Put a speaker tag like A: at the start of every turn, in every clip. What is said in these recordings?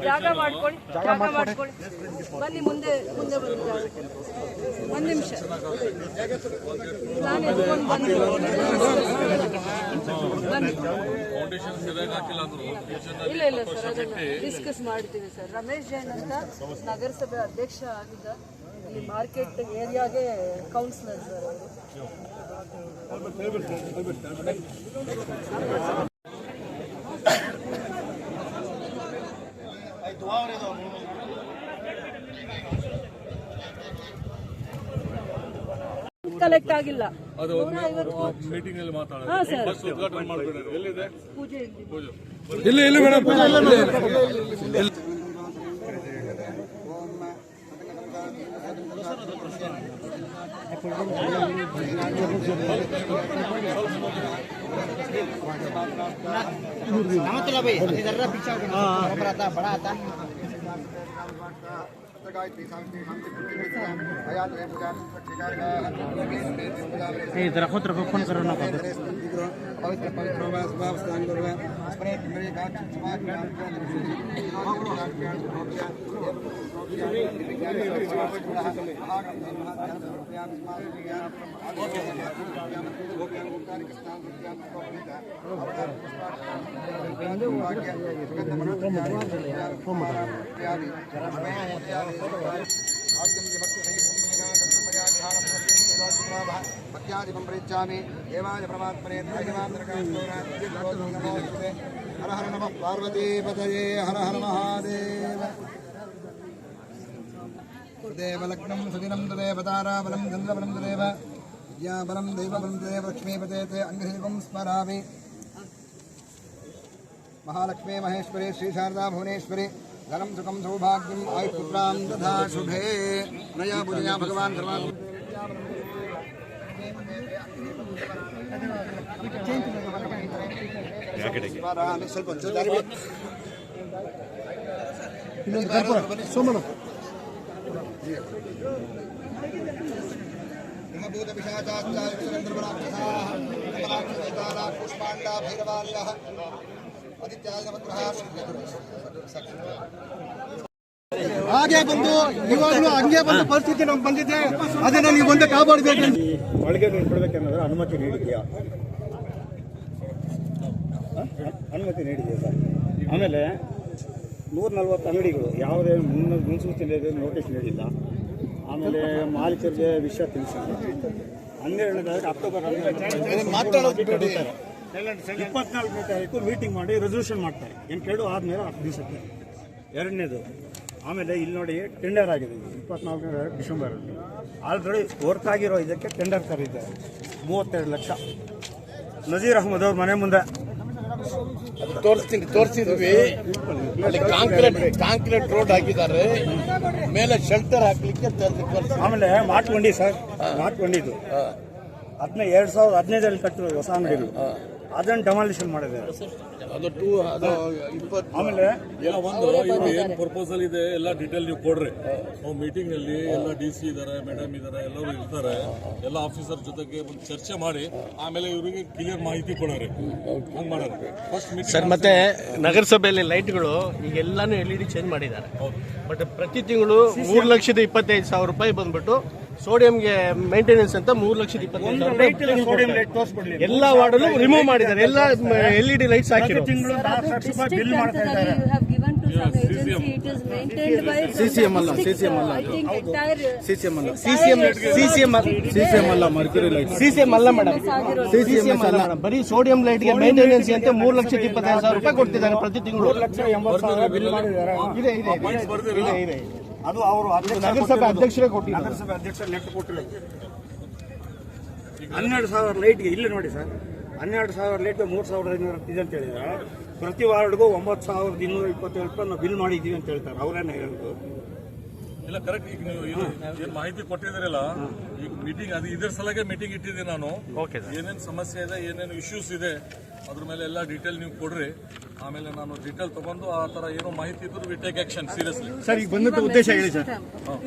A: ಜಾಗ ಮಾಡ್ಕೊಳ್ಳಿ ಬನ್ನಿ ಮುಂದೆ ಮುಂದೆ ಬನ್ನಿ ಒಂದು ನಿಮಿಷ ನಾನು ಎತ್ಕೊಂಡು ಬನ್ನಿ ಇಲ್ಲ ಇಲ್ಲ ಸರ್ ಅದನ್ನು ಡಿಸ್ಕಸ್ ಮಾಡ್ತೀವಿ ಸರ್. ರಮೇಶ್ ಜೈನ್ ಅಂತ ನಗರಸಭೆ ಅಧ್ಯಕ್ಷ ಆಗಿದ್ದ ಇಲ್ಲಿ ಮಾರ್ಕೆಟ್ ಏರಿಯಾಗೆ ಕೌನ್ಸಿಲರ್ ಸರ್ ಅವರು. ಕಲೆಕ್ಟ್ ಆಗಿಲ್ಲ
B: फोन करो ना
C: पवित्र पवित्र स्थान भक्त्यादिकं प्रयच्छामि देवाय परमात्मने हर हर नमः पार्वतीपतये हर हर महादेव देवलग्नं सुदिनं तदेव ताराबलं चन्द्रबलं तदेव विद्याबलं दैवबलं तदेव लक्ष्मीपते ते अङ्गदेवं स्मरामि महालक्ष्मी महेश्वरी श्रीशारदा भुवनेश्वरी धनं सुखं सौभाग्यम् आयुपुत्रां तथा शुभे नया पूजया भगवान् सर्वान् ಹಾಗೆ ಬಂದು ಇವಾಗಲೂ ಹಂಗೆ ಬಂದು ಪರಿಸ್ಥಿತಿ ನಮ್ಗೆ ಬಂದಿದೆ. ಅದನ್ನ ನೀವು ಬಂದು ಕಾಪಾಡಬೇಕು. ಒಳಗೆ ಕೊಡಬೇಕನ್ನೋದ್ರ ಅನುಮತಿ ನೀಡಿದೆಯಾ? ಅನುಮತಿ ನೀಡಿದೆಯಾ ಸರ್? ಆಮೇಲೆ 140 ಅಂಗಡಿಗಳು ಯಾವುದೇ ಮುನ್ಸೂಚನೆ ನೋಟಿಸ್ ನೀಡಿಲ್ಲ. ಆಮೇಲೆ ಮಾಲೀಕರಿಗೆ ವಿಷಯ ತಿಳಿಸಿಲ್ಲ. 12 ಅಕ್ಟೋಬರ್ 24ನೇ ತಾರೀಕು ಮೀಟಿಂಗ್ ಮಾಡಿ ರೆಸಲ್ಯೂಷನ್ ಮಾಡ್ತಾರೆ. ಏನು ಕೇಳು ಆದಮೇಲೆ 10 ದಿವಸಕ್ಕೆ. ಎರಡನೇದು ಆಮೇಲೆ ಇಲ್ಲಿ ನೋಡಿ ಟೆಂಡರ್ ಆಗಿದೆ 24ನೇ ಡಿಸೆಂಬರಲ್ಲಿ. ಆಲ್ರೆಡಿ ವರ್ಕ್ ಆಗಿರೋ ಇದಕ್ಕೆ ಟೆಂಡರ್ ಕರೀತಾರೆ 32 ಲಕ್ಷ. ನಜೀರ್ ಅಹಮದ್ ಅವ್ರ ಮನೆ ಮುಂದೆ
D: ತೋರಿಸಿದ್ವಿ. ಕಾಂಕ್ರೀಟ್ ರೋಡ್ ಹಾಕಿದ್ದಾರೆ, ಮೇಲೆ ಶೆಲ್ಟರ್ ಹಾಕ್ಲಿಕ್ಕೆ.
C: ಆಮೇಲೆ ಮಾಡ್ಕೊಂಡಿ ಸರ್, ಮಾಡ್ಕೊಂಡಿದ್ದು ಅದನ್ನ 2015 ಕಟ್ಟಿರೋ ಹೊಸ ಅಂಗಡಿಗಳು ಅದನ್ನು ಡೆಮಾಲಿಷನ್ ಮಾಡಿದ್ದಾರೆ. ಆಮೇಲೆ
E: ಏನು ಪ್ರಪೋಸಲ್ ಇದೆ ಎಲ್ಲ ಡೀಟೇಲ್ ನೀವು ಕೊಡ್ರಿ. ನಾವು ಮೀಟಿಂಗ್ ನಲ್ಲಿ ಎಲ್ಲ DC ಇದಾರೆ, ಮೇಡಮ್ ಇದಾರೆ, ಎಲ್ಲರೂ ಇರ್ತಾರೆ. ಎಲ್ಲ ಆಫೀಸರ್ ಜೊತೆಗೆ ಒಂದು ಚರ್ಚೆ ಮಾಡಿ ಆಮೇಲೆ ಇವರಿಗೆ ಕ್ಲಿಯರ್ ಮಾಹಿತಿ ಕೊಡೋರಿ. ಹಂಗೆ ಮಾಡೋರು ಫಸ್ಟ್ ಮೀಟಿಂಗ್
B: ಸರ್. ಮತ್ತೆ ನಗರಸಭೆಯಲ್ಲಿ ಲೈಟ್ಗಳು ಈಗ ಎಲ್ಲಾನು LED ಚೇಂಜ್ ಮಾಡಿದ್ದಾರೆ. ಬಟ್ ಪ್ರತಿ ತಿಂಗಳು 3,25,000 ರೂಪಾಯಿ ಬಂದ್ಬಿಟ್ಟು ಸೋಡಿಯಂಗೆ ಮೇಂಟೆನೆನ್ಸ್ ಅಂತ 3,25,000
C: ಒಂದು
B: ರೂಪಾಯಿ.
C: ಲೈಟ್ ಸೋಡಿಯಂ ಲೈಟ್ ತೋರಿಸ್ಬಿಡ್ಲಿ.
B: ಎಲ್ಲ ವಾರ್ಡಲ್ಲೂ ರಿಮೂವ್ ಮಾಡಿದ್ದಾರೆ. ಎಲ್ಲ LED ಲೈಟ್ಸ್ ಹಾಕಿರೋ.
C: ತಿಂಗಳು 4 ಲಕ್ಷ ರೂಪಾಯಿ ಬಿಲ್ ಮಾಡ್ತಾ ಇದ್ದಾರೆ.
A: You have given to some agency. It is maintained by the
B: CCM ಅಲ್ಲ,
A: district,
B: CCM ಅಲ್ಲ.
A: I think entire
B: CCM ಅಲ್ಲ ಮೇಡಮ್, CCM ಅಲ್ಲ ಮೇಡಮ್. ಬರೀ ಸೋಡಿಯಂ ಲೈಟ್ಗೆ ಮೇಂಟೆನೆನ್ಸ್ ಅಂತ 3,25,000 ರೂಪಾಯಿ ಕೊಡ್ತಿದ್ದಾರೆ ಪ್ರತಿ ತಿಂಗಳು.
C: 3,80,000 ಬಿಲ್ ಮಾಡಿದ್ದಾರೆ.
B: ಇದೆ
E: ಪಾಯಿಂಟ್ಸ್ ಬರ್ದಿರಲ್ಲ.
B: ಇದೆ.
C: ಅದು ಅವರು
B: ನಗರಸಭೆ ಅಧ್ಯಕ್ಷರೇ ಕೊಟ್ಟಿದ್ದಾರೆ.
C: ನಗರಸಭೆ ಅಧ್ಯಕ್ಷರು ಲೆಕ್ಕ ಕೊಟ್ಟಿಲ್ಲ. 12,000 ಲೈಟ್ಗೆ ಇಲ್ಲಿ ನೋಡಿ ಸರ್, 12,000 ಲೈಟ್ಗೆ 3,500 ಇದೆ ಅಂತ ಹೇಳಿದ್ರೆ ಪ್ರತಿ ವಾರ್ಡ್ಗೂ 9,227 ರೂಪಾಯಿ ನಾವು ಬಿಲ್ ಮಾಡಿದ್ದೀವಿ ಅಂತ ಹೇಳ್ತಾರೆ. ಅವರೇನೆ ಹೇಳೋದು.
E: ಇಲ್ಲ ಕರೆಕ್ಟ್. ಈಗ ನೀವು ಏನ್ ಮಾಹಿತಿ ಕೊಟ್ಟಿದ್ದೀರಲ್ಲ, ಈಗ ಮೀಟಿಂಗ್ ಅದು ಇದ್ರ ಸಲಗೆ ಮೀಟಿಂಗ್ ಇಟ್ಟಿದ್ದೀನಿ ನಾನು. ಏನೇನು ಸಮಸ್ಯೆ ಇದೆ, ಏನೇನು ಇಶ್ಯೂಸ್ ಇದೆ, ಅದ್ರ ಮೇಲೆ ಎಲ್ಲ ಡೀಟೇಲ್ ನೀವು ಕೊಡ್ರಿ. ಆಮೇಲೆ ನಾನು ಡೀಟೇಲ್ ತಗೊಂಡು ಆ ತರ ಏನೋ ಮಾಹಿತಿ ಇದ್ರು we take action seriously.
B: Sir, ಈಗ ಬಂದಂತ ಉದ್ದೇಶ ಹೇಳಿ ಸರ್.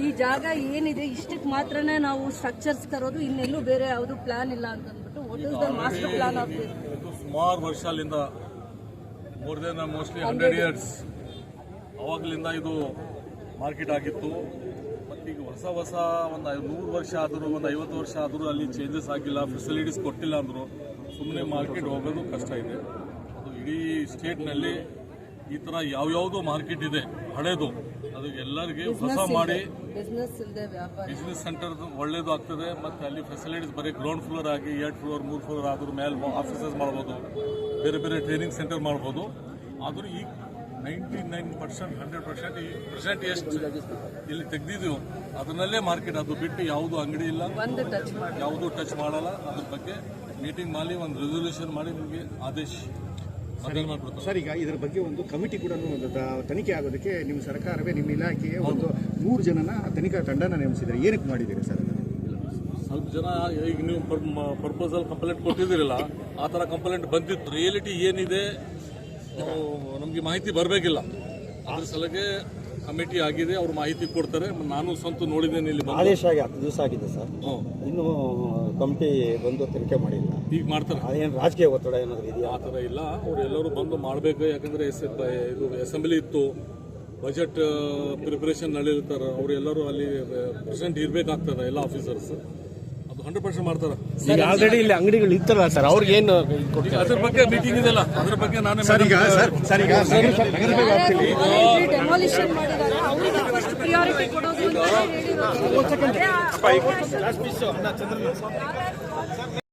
A: ಈ ಜಾಗ ಏನಿದೆ ಇಷ್ಟಕ್ಕೆ ಮಾತ್ರನೇ ನಾವು ಸ್ಟ್ರಕ್ಚರ್ಸ್ ತರೋದು, ಇನ್ನೆಲ್ಲೂ ಬೇರೆ ಯಾವುದು ಪ್ಲಾನ್ ಇಲ್ಲ ಅಂತ ಅಂದ್ಬಿಟ್ಟು what is the master plan of this?
E: ಇದು ಸುಮಾರು ವರ್ಷದಿಂದ, ಮೋರ್ ದೆನ್ ಮೋಸ್ಟ್ಲಿ 100 ಇಯರ್ಸ್ ಅವಾಗಲಿಂದ ಇದು ಮಾರ್ಕೆಟ್ ಆಗಿತ್ತು. ಮತ್ತೀಗ ಹೊಸ ಒಂದು 100 ವರ್ಷ ಆದರೂ, ಒಂದು 50 ವರ್ಷ ಆದರೂ ಅಲ್ಲಿ ಚೇಂಜಸ್ ಆಗಿಲ್ಲ, ಫೆಸಿಲಿಟೀಸ್ ಕೊಟ್ಟಿಲ್ಲ ಅಂದರು. ಸುಮ್ಮನೆ ಮಾರ್ಕೆಟ್ ಹೋಗೋದು ಕಷ್ಟ ಇದೆ. ಅದು ಇಡೀ ಸ್ಟೇಟ್ನಲ್ಲಿ ಈ ಥರ ಯಾವ್ಯಾವುದೋ ಮಾರ್ಕೆಟ್ ಇದೆ ಹಳೇದು, ಅದು ಎಲ್ಲರಿಗೆ ಹೊಸ ಮಾಡಿ
A: ಬಿಸ್ನೆಸ್ ಇಲ್ಲದೆ ವ್ಯಾಪಾರ,
E: ಬಿಸ್ನೆಸ್ ಸೆಂಟರ್ ಒಳ್ಳೇದು ಆಗ್ತದೆ. ಮತ್ತು ಅಲ್ಲಿ ಫೆಸಿಲಿಟೀಸ್ ಬರೀ ಗ್ರೌಂಡ್ ಫ್ಲೋರ್ ಆಗಿ 2 ಫ್ಲೋರ್ 3 ಫ್ಲೋರ್ ಆದ್ರೂ ಮೇಲೆ ಆಫೀಸಸ್ ಮಾಡ್ಬೋದು, ಬೇರೆ ಬೇರೆ ಟ್ರೈನಿಂಗ್ ಸೆಂಟರ್ ಮಾಡ್ಬೋದು. ಆದರೂ ಈಗ 99%, 100% ಈ ಪ್ರೆಸೆಂಟ್ ಎಷ್ಟು ಇಲ್ಲಿ ತೆಗ್ದಿದ್ದೀವಿ ಅದನ್ನಲ್ಲೇ ಮಾರ್ಕೆಟ್. ಅದು ಬಿಟ್ಟು ಯಾವುದು ಅಂಗಡಿ ಇಲ್ಲ,
A: ಒಂದು ಟಚ್ ಮಾಡಿ
E: ಯಾವುದು ಟಚ್ ಮಾಡಲ್ಲ. ಅದ್ರ ಬಗ್ಗೆ ಮೀಟಿಂಗ್ ಮಾಡಿ ಒಂದು ರೆಸೊಲ್ಯೂಷನ್ ಮಾಡಿ ನಿಮಗೆ ಆದೇಶ ಮಾಡ್ಬಿಡ್ತಾರೆ.
F: ಸರ್, ಈಗ ಇದರ ಬಗ್ಗೆ ಒಂದು ಕಮಿಟಿ ಕೂಡ ತನಿಖೆ ಆಗೋದಕ್ಕೆ ನಿಮ್ಮ ಸರ್ಕಾರವೇ, ನಿಮ್ಮ ಇಲಾಖೆಯೇ ಒಂದು 3 ಜನನ ತನಿಖಾ ತಂಡನ ನೇಮಿಸಿದ್ದಾರೆ. ಏನಕ್ಕೆ ಮಾಡಿದ್ದೀರಿ ಸರ್?
E: ಸ್ವಲ್ಪ ಜನ ಈಗ ನೀವು ಪರ್ಪೋಸಲ್ ಕಂಪ್ಲೇಂಟ್ ಕೊಟ್ಟಿದ್ದೀರಲ್ಲ, ಆ ಥರ ಕಂಪ್ಲೇಂಟ್ ಬಂದಿತ್ತು. ರಿಯಾಲಿಟಿ ಏನಿದೆ ನಮಗೆ ಮಾಹಿತಿ ಬರಬೇಕಿಲ್ಲ. ಅದ್ರ ಸಲಗೆ ಕಮಿಟಿ ಆಗಿದೆ, ಅವ್ರು ಮಾಹಿತಿ ಕೊಡ್ತಾರೆ. ನಾನು ಸ್ವಂತ ನೋಡಿದ್ದೇನೆ ಇಲ್ಲಿ ಬಂದು.
C: ಆದೇಶ ಆಗಿ 10 ದಿವಸ ಆಗಿದೆ ಸರ್, ಇನ್ನು ಕಮಿಟಿ ಬಂದು ತನಿಖೆ ಮಾಡಿಲ್ಲ.
E: ಈಗ ಮಾಡ್ತಾರೆ.
C: ಅದೇನು ರಾಜಕೀಯ ಒತ್ತಡ ಏನಾದರೂ ಇದೆಯಾ?
E: ಆ ಥರ ಇಲ್ಲ, ಅವ್ರು ಎಲ್ಲರೂ ಬಂದು ಮಾಡಬೇಕು. ಯಾಕಂದರೆ ಇದು ಅಸೆಂಬ್ಲಿ ಇತ್ತು, ಬಜೆಟ್ ಪ್ರಿಪರೇಷನ್ ನಡೆಯುತ್ತಾರೆ. ಅವರು ಎಲ್ಲರೂ ಅಲ್ಲಿ ಪ್ರೆಸೆಂಟ್ ಇರಬೇಕಾಗ್ತದೆ, ಎಲ್ಲ ಆಫೀಸರ್ಸ್. ಅದು 100% ಮಾಡ್ತಾರೆ.
B: ಈಗ ಆಲ್ರೆಡಿ ಇಲ್ಲಿ ಅಂಗಡಿಗಳು ಇತ್ತಲ್ಲ ಸರ್, ಅವ್ರಿಗೆ ಏನು
E: ಅದ್ರ ಬಗ್ಗೆ ಮೀಟಿಂಗ್ ಇದೆಲ್ಲ, ಅದ್ರ ಬಗ್ಗೆ ನಾನೇ
A: ಡೆಮಾಲಿಷನ್ ಮಾಡಿದ್ದಾರೆ. ಅವರಿಗೆ ಫಸ್ಟ್ ಪ್ರಿಯಾರಿಟಿ ಕೊಡೋದು ಅಂತ ಹೇಳಿರೋದು.